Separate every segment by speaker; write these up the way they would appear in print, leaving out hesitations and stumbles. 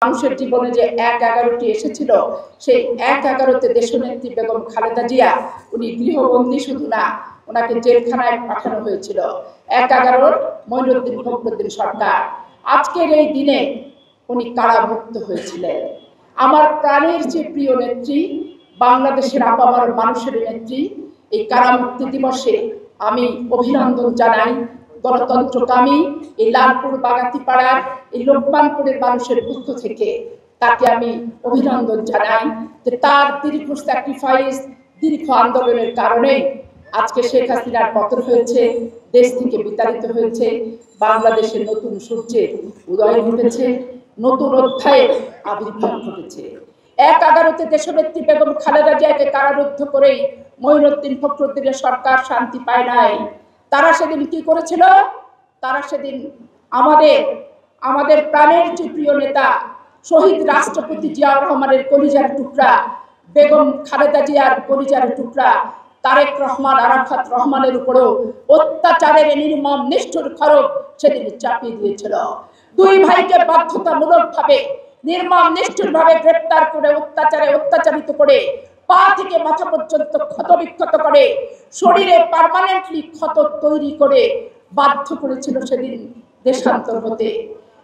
Speaker 1: মানুষের জীবনে যে ১-১১টি এসেছিল, সেই ১-১১তে দেশনেত্রী বেগম খালেদা জিয়া উনি গৃহবন্দী শুধু না, ওনাকে জেলখানায় পাঠানো হয়েছিল। ১-১১ মঈনুদ্দিন ফখরুদ্দিন সরকার। আজকের এই দিনে উনি কারামুক্ত হয়েছিলেন। আমার প্রাণের যে প্রিয় নেত্রী, বাংলাদেশের আপামর মানুষের নেত্রী, এই কারামুক্তি দিবসে আমি অভিনন্দন জানাই গণতন্ত্রকামী এই লালপুর বাগাতিপাড়ার এই লোকমানপুরের মানুষের পক্ষ থেকে তাকে আমি অভিনন্দন জানাই যে তার দীর্ঘ স্যাক্রিফাইস, দীর্ঘ আন্দোলনের কারণে আজকে শেখ হাসিনার পতন হয়েছে, দেশ থেকে বিতাড়িত হয়েছে, বাংলাদেশের নতুন সূর্যের উদয় ঘটেছে, নতুন অধ্যায়ের আবির্ভাব ঘটেছে। ১-১১তে দেশনেত্রী বেগম খালেদা জিয়াকে কারারুদ্ধ করেই মঈনুদ্দিন ফখরুদ্দিনের সরকার শান্তি পায় নাই। তারা সেদিন কি করেছিল? তারা সেদিন আমাদের প্রাণের যে প্রিয় নেতা শহীদ রাষ্ট্রপতি জিয়াউর রহমানের কলিজার টুকরা, বেগম খালেদা জিয়ার কলিজার টুকরা তারেক রহমান, আরাফাত রহমানের উপরেও অত্যাচারের নির্মম নিষ্ঠুর খড়গ সেদিন চাপিয়ে দিয়েছিল। দুই ভাইকে বাধ্যতামূলকভাবে নির্মম নিষ্ঠুরভাবে গ্রেপ্তার করে অত্যাচারিত করে পা থেকে মাথা পর্যন্ত ক্ষতবিক্ষত করে শরীরে পার্মানেন্টলি ক্ষত তৈরি করে বাধ্য করেছিল সেদিন দেশান্তর হতে।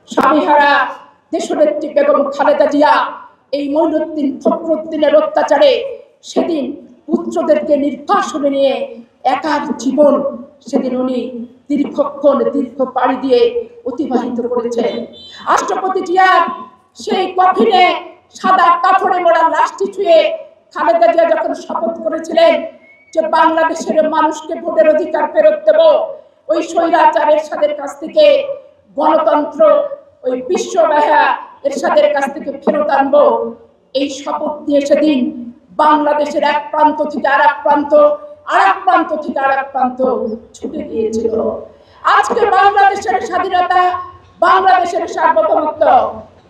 Speaker 1: স্বামীহারা দেশনেত্রী বেগম খালেদা জিয়া এই মঈনুদ্দিন ফখরুদ্দিনের অত্যাচারে সেদিন পুত্রদেরকে নির্বাসনে নিয়ে একার জীবন সেদিন উনি দীর্ঘ পাড়ি দিয়ে অতিবাহিত করেছেন। রাষ্ট্রপতি জিয়ার সেই কফিনে সাদা কাপড়ে মোড়া লাশটি ছুঁয়ে খালেদা জিয়া যখন শপথ করেছিলেন যে বাংলাদেশের মানুষকে ভোটের অধিকার ফেরত দেব, ওই স্বৈরাচার এরশাদের কাছ থেকে গণতন্ত্র, ওই বিশ্ববাহা এরশাদের কাছ থেকে ফেরত আনবো, এই শপথ নিয়ে সেদিন বাংলাদেশের এক প্রান্ত থেকে আরেক প্রান্ত, আরেক প্রান্ত থেকে আরেক প্রান্ত ছুটে গিয়েছিল। আজকে বাংলাদেশের স্বাধীনতা, বাংলাদেশের সার্বভৌমত্ব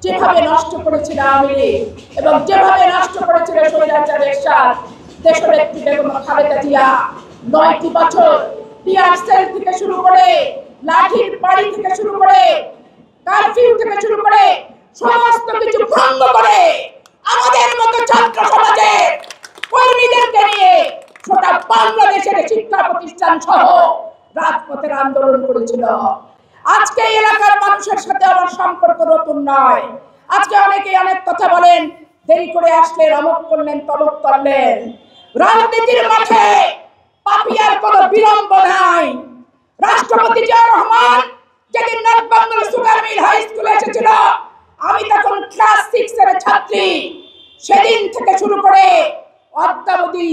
Speaker 1: যেভাবে নষ্ট করেছিল আওয়ামী লীগ এবং যেভাবে নষ্ট করেছিল স্বৈরাচার এরশাদ, দেশনেত্রী বেগম খালেদা জিয়া ৯টি বছর টিয়ার সেল থেকে শুরু করে, লাঠির বাড়ি থেকে শুরু করে, কারফিউ থেকে শুরু করে সমস্ত কিছু ভঙ্গ করে আমাদের মতো ছাত্র সমাজের কর্মীদেরকে নিয়ে গোটা বাংলাদেশের শিক্ষা প্রতিষ্ঠান সহ রাজপথের আন্দোলন করেছিল। আজকে এলাকার মানুষের সাথে আমার সম্পর্ক নতুন নয়। আজকে অনেকে অনেক কথা বলেন, দেরি করে আসলে অমুক করলেন, তমুক করলেন। রাজনীতির মাঠে পাপিয়ার কোনো বিলম্ব নাই। রাষ্ট্রপতি জিয়াউর রহমান যেদিন north Bengal sugar mill high স্কুলে এসেছিল, আমি তখন ক্লাস 6 এর ছাত্রী। সেদিন থেকে শুরু করে অদ্যাবধি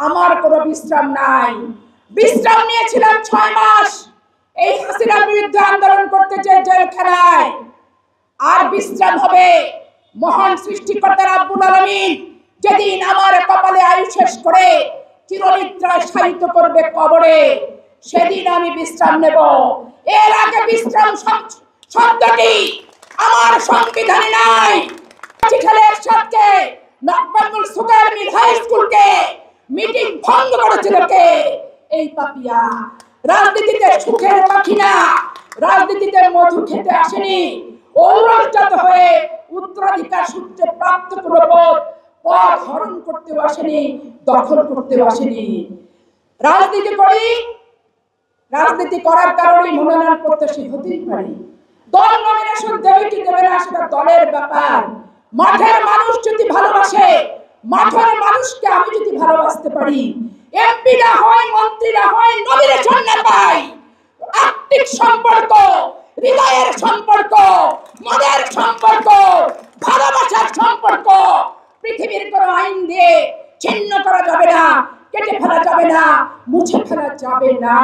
Speaker 1: আমার কোনো বিশ্রাম নাই। বিশ্রাম নিয়েছিলাম 6 মাস এই হাসিনার বিরুদ্ধে আন্দোলন করতে চেয়ে জেলখানায়। আর বিশ্রাম হবে মহান সৃষ্টিকর্তা রাব্বুল আলামিন যেদিন আমার কপালে আয়ু শেষ করে চিরনিদ্রায় শায়িত করবে কবরে, সেদিন আমি বিশ্রাম নেব। এর আগে বিশ্রাম শব্দটি আমার সংবিধানে নাই। চিঠালের সাথে north Bengal sugar mill high স্কুলকে মিটিং ভঙ্গ করেছিল কে? এই পাপিয়া। রাজনীতিতে সুখের পাখি না, রাজনীতিতে মধু খেতে আসেনি, ঔরজাত হয়ে উত্তরাধিকার সূত্রে প্রাপ্ত কোনো পদ হরণ করতেও আসেনি, দখল করতেও আসেনি। রাজনীতি করি, রাজনীতি করার কারণে মনোনয়ন প্রত্যাশী হতেই পারি। দল নমিনেশন দেবে কি দেবে না সেটা দলের ব্যাপার। মাঠের মানুষ যদি ভালোবাসে, মাঠের মানুষকে আমি যদি ভালোবাসতে পারি, এমপি না হয়, মন্ত্রী না হয়, নমিনেশন না পাই, আত্মিক সম্পর্ক, হৃদয়ের সম্পর্ক, মনের সম্পর্ক, ভালোবাসার সম্পর্ক পৃথিবীর কোনো আইন দিয়ে ছিন্ন করা যাবে না, কেটে ফেলা যাবে না, মুছে ফেলা যাবে না।